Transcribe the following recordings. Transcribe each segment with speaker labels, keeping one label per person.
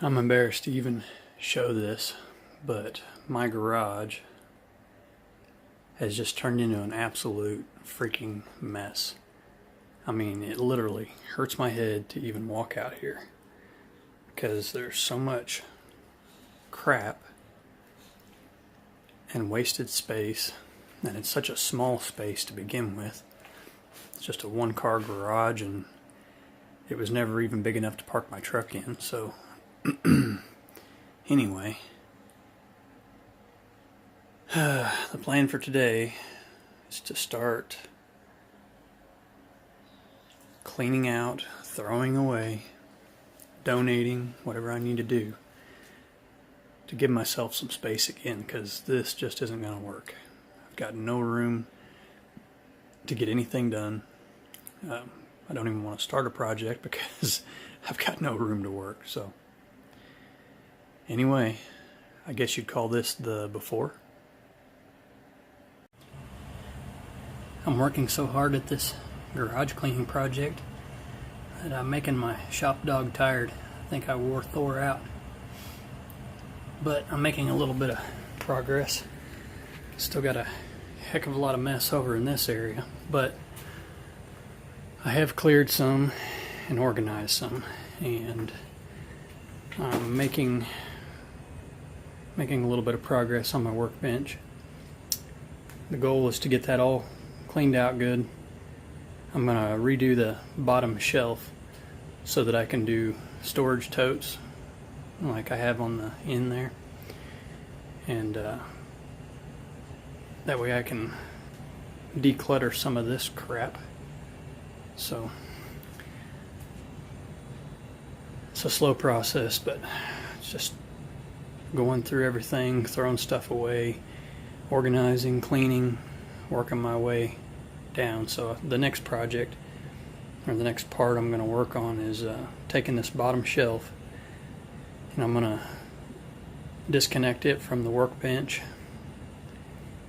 Speaker 1: I'm embarrassed to even show this, but my garage has just turned into an absolute freaking mess. I mean, it literally hurts my head to even walk out here because there's so much crap and wasted space, and it's such a small space to begin with. It's just a one-car garage, and it was never even big enough to park my truck in, so anyway, the plan for today is to start cleaning out, throwing away, donating, whatever I need to do to give myself some space again, because this just isn't going to work. I've got no room to get anything done. I don't even want to start a project because I've got no room to work. So anyway, I guess you'd call this the before. I'm working so hard at this garage cleaning project that I'm making my shop dog tired. I think I wore Thor out. But I'm making a little bit of progress. Still got a heck of a lot of mess over in this area, but I have cleared some and organized some, and I'm making a little bit of progress on my workbench. The goal is to get that all cleaned out good. I'm going to redo the bottom shelf so that I can do storage totes like I have on the end there, and that way I can declutter some of this crap. So it's a slow process, but it's just going through everything, throwing stuff away, organizing, cleaning, working my way down. So the next project, or the next part I'm going to work on, is taking this bottom shelf, and I'm going to disconnect it from the workbench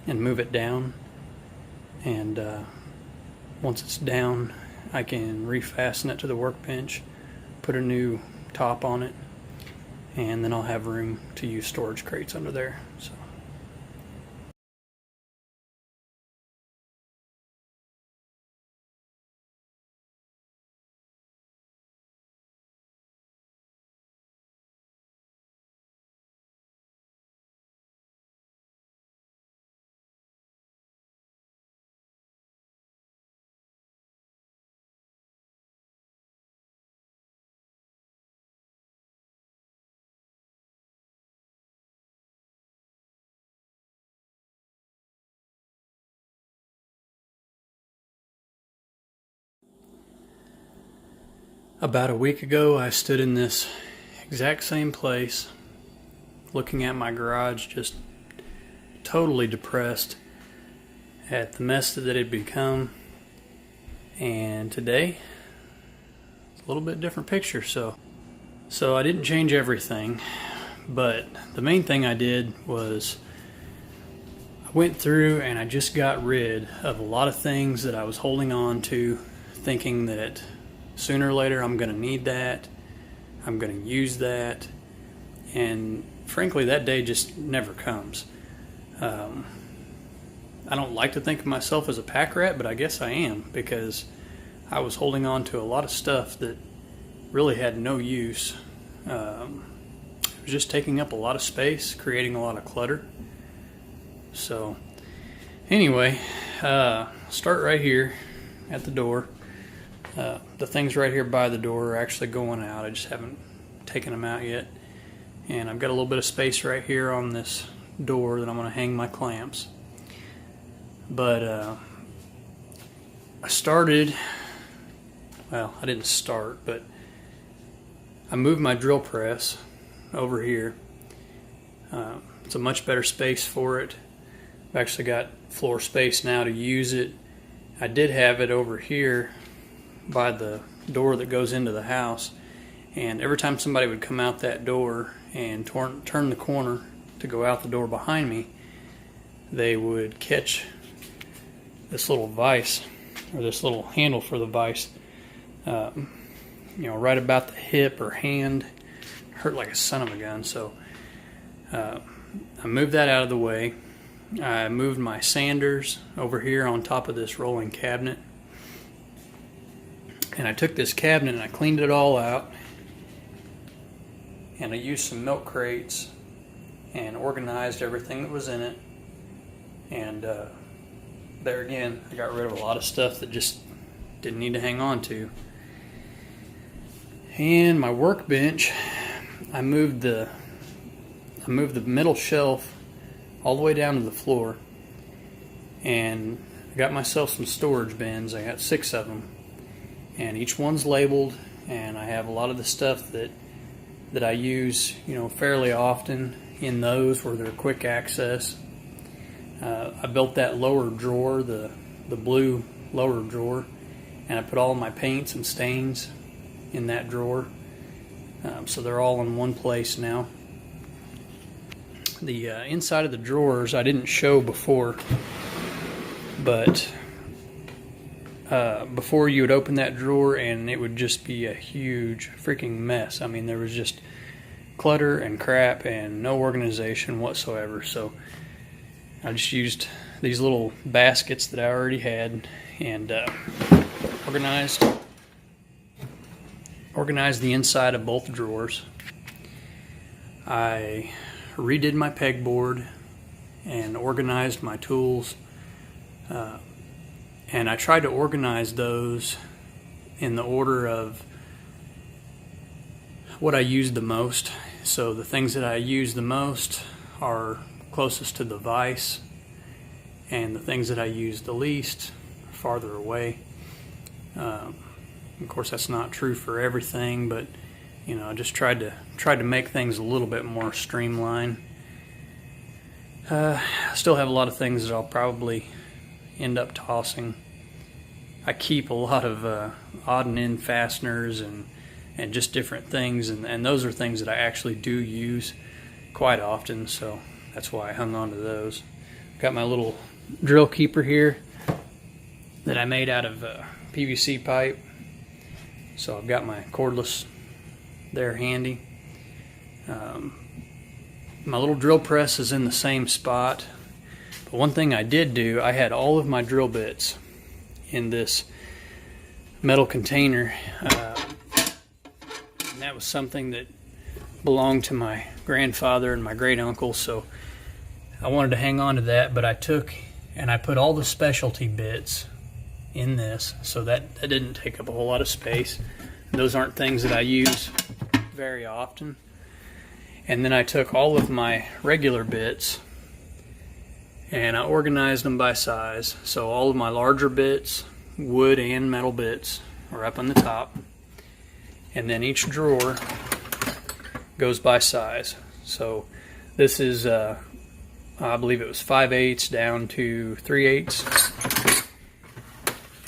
Speaker 1: and move it down, and once it's down I can refasten it to the workbench, put a new top on it, and then I'll have room to use storage crates under there. So about a week ago, I stood in this exact same place looking at my garage, just totally depressed at the mess that it had become. And today, it's a little bit different picture. So I didn't change everything, but the main thing I did was I went through and I just got rid of a lot of things that I was holding on to, thinking that sooner or later I'm going to need that, I'm going to use that, and frankly that day just never comes. I don't like to think of myself as a pack rat, but I guess I am, because I was holding on to a lot of stuff that really had no use. It was just taking up a lot of space, creating a lot of clutter. So anyway, start right here at the door. The things right here by the door are actually going out. I just haven't taken them out yet. And I've got a little bit of space right here on this door that I'm going to hang my clamps. But I started, well, I didn't start, but I moved my drill press over here. It's a much better space for it. I've actually got floor space now to use it. I did have it over here by the door that goes into the house, and every time somebody would come out that door and turn the corner to go out the door behind me, they would catch this little vise, or this little handle for the vise, right about the hip or hand hurt like a son of a gun. So I moved that out of the way. I moved my sanders over here on top of this rolling cabinet. And I took this cabinet and I cleaned it all out. And I used some milk crates and organized everything that was in it. And there again, I got rid of a lot of stuff that just didn't need to hang on to. And my workbench, I moved the middle shelf all the way down to the floor, and I got myself some storage bins. I got 6 of them, and each one's labeled, and I have a lot of the stuff that I use, fairly often in those where they're quick access. I built that lower drawer, the blue lower drawer, and I put all my paints and stains in that drawer. So they're all in one place now. The inside of the drawers I didn't show before, but before you would open that drawer and it would just be a huge freaking mess. I mean, there was just clutter and crap and no organization whatsoever. So I just used these little baskets that I already had and organized the inside of both drawers. I redid my pegboard and organized my tools, and I tried to organize those in the order of what I used the most. So the things that I use the most are closest to the vise, and the things that I use the least are farther away. Of course, that's not true for everything, but I just tried to make things a little bit more streamlined. I still have a lot of things that I'll probably end up tossing. I keep a lot of odd and end fasteners and just different things, and those are things that I actually do use quite often, so that's why I hung on to those. Got my little drill keeper here that I made out of PVC pipe. So I've got my cordless there handy. My little drill press is in the same spot. But one thing I did do, I had all of my drill bits in this metal container. And that was something that belonged to my grandfather and my great uncle, so I wanted to hang on to that, but I took and I put all the specialty bits in this, so that didn't take up a whole lot of space. Those aren't things that I use very often. And then I took all of my regular bits and I organized them by size. So all of my larger bits, wood and metal bits, are up on the top. And then each drawer goes by size. So this is, I believe it was 5/8 down to 3/8.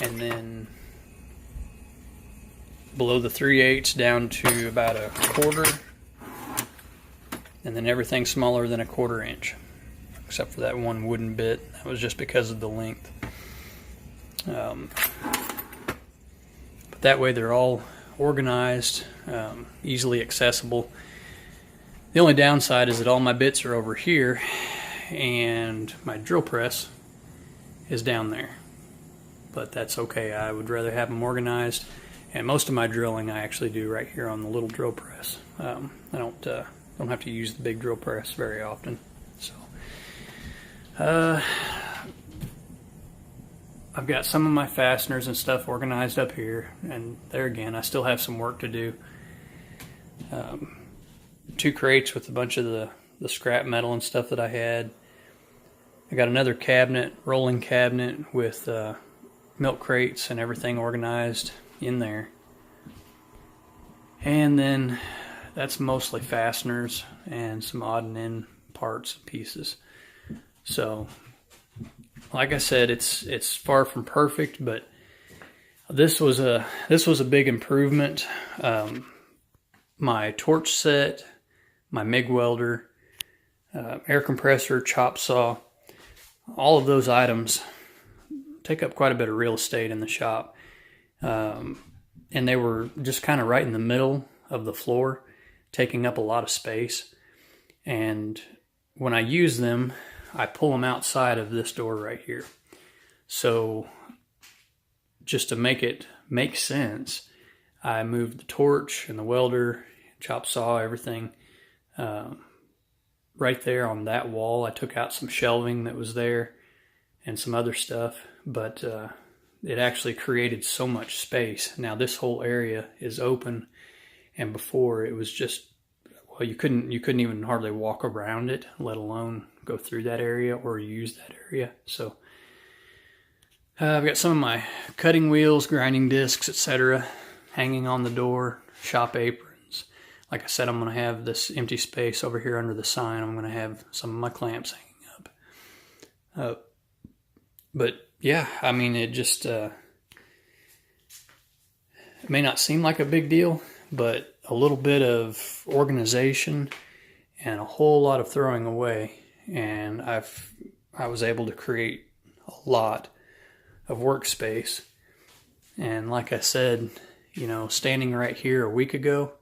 Speaker 1: And then below the 3/8 down to about a quarter. And then everything smaller than a 1/4 inch, except for that one wooden bit. That was just because of the length. But that way they're all organized, easily accessible. The only downside is that all my bits are over here and my drill press is down there. But that's okay. I would rather have them organized, and most of my drilling I actually do right here on the little drill press. I don't have to use the big drill press very often. So I've got some of my fasteners and stuff organized up here, and there again I still have some work to do. 2 crates with a bunch of the scrap metal and stuff that I had. I got another cabinet, rolling cabinet with milk crates and everything organized in there. And then that's mostly fasteners and some odd and end parts and pieces. So, like I said, it's far from perfect, but this was a big improvement. My torch set, my MIG welder, air compressor, chop saw, all of those items take up quite a bit of real estate in the shop. And they were just kind of right in the middle of the floor. taking up a lot of space. And when I use them, I pull them outside of this door right here. So just to make it make sense, I moved the torch and the welder, chop saw, everything right there on that wall. I took out some shelving that was there and some other stuff, but it actually created so much space. Now this whole area is open, and before it was just, well, you couldn't even hardly walk around it, let alone go through that area or use that area. So I've got some of my cutting wheels, grinding discs, etc. hanging on the door, shop aprons. Like I said, I'm going to have this empty space over here under the sign. I'm going to have some of my clamps hanging up. But yeah, I mean, it just it may not seem like a big deal, but a little bit of organization and a whole lot of throwing away, and I was able to create a lot of workspace. And like I said, you know, standing right here a week ago,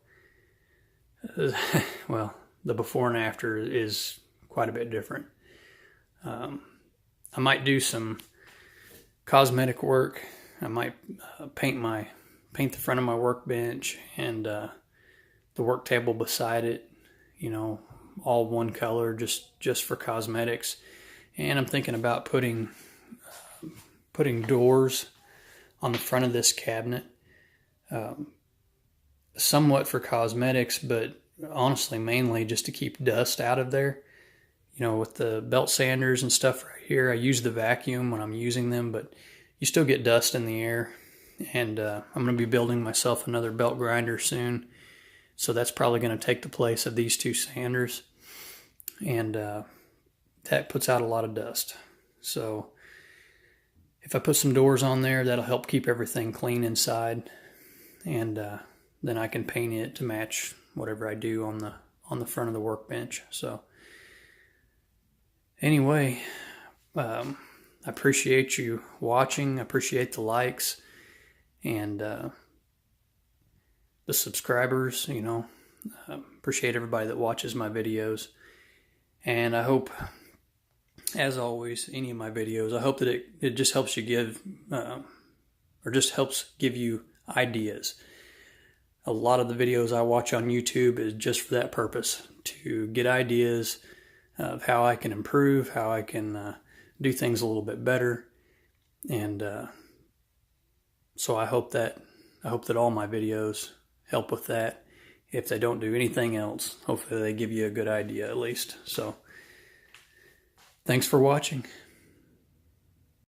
Speaker 1: well, the before and after is quite a bit different. I might do some cosmetic work. I might paint the front of my workbench and the work table beside it, you know, all one color, just for cosmetics. And I'm thinking about putting doors on the front of this cabinet, somewhat for cosmetics, but honestly mainly just to keep dust out of there. You know, with the belt sanders and stuff right here, I use the vacuum when I'm using them, but you still get dust in the air. And I'm going to be building myself another belt grinder soon, so that's probably going to take the place of these two sanders, and that puts out a lot of dust. So if I put some doors on there, that'll help keep everything clean inside, and then I can paint it to match whatever I do on the front of the workbench. So anyway, I appreciate you watching. I appreciate the likes and the subscribers. You know, appreciate everybody that watches my videos, and I hope, as always, any of my videos, I hope that it just helps you give, or just helps give you ideas. A lot of the videos I watch on YouTube is just for that purpose, to get ideas of how I can improve, how I can do things a little bit better. And so I hope that all my videos help with that. If they don't do anything else, hopefully they give you a good idea at least. So thanks for watching.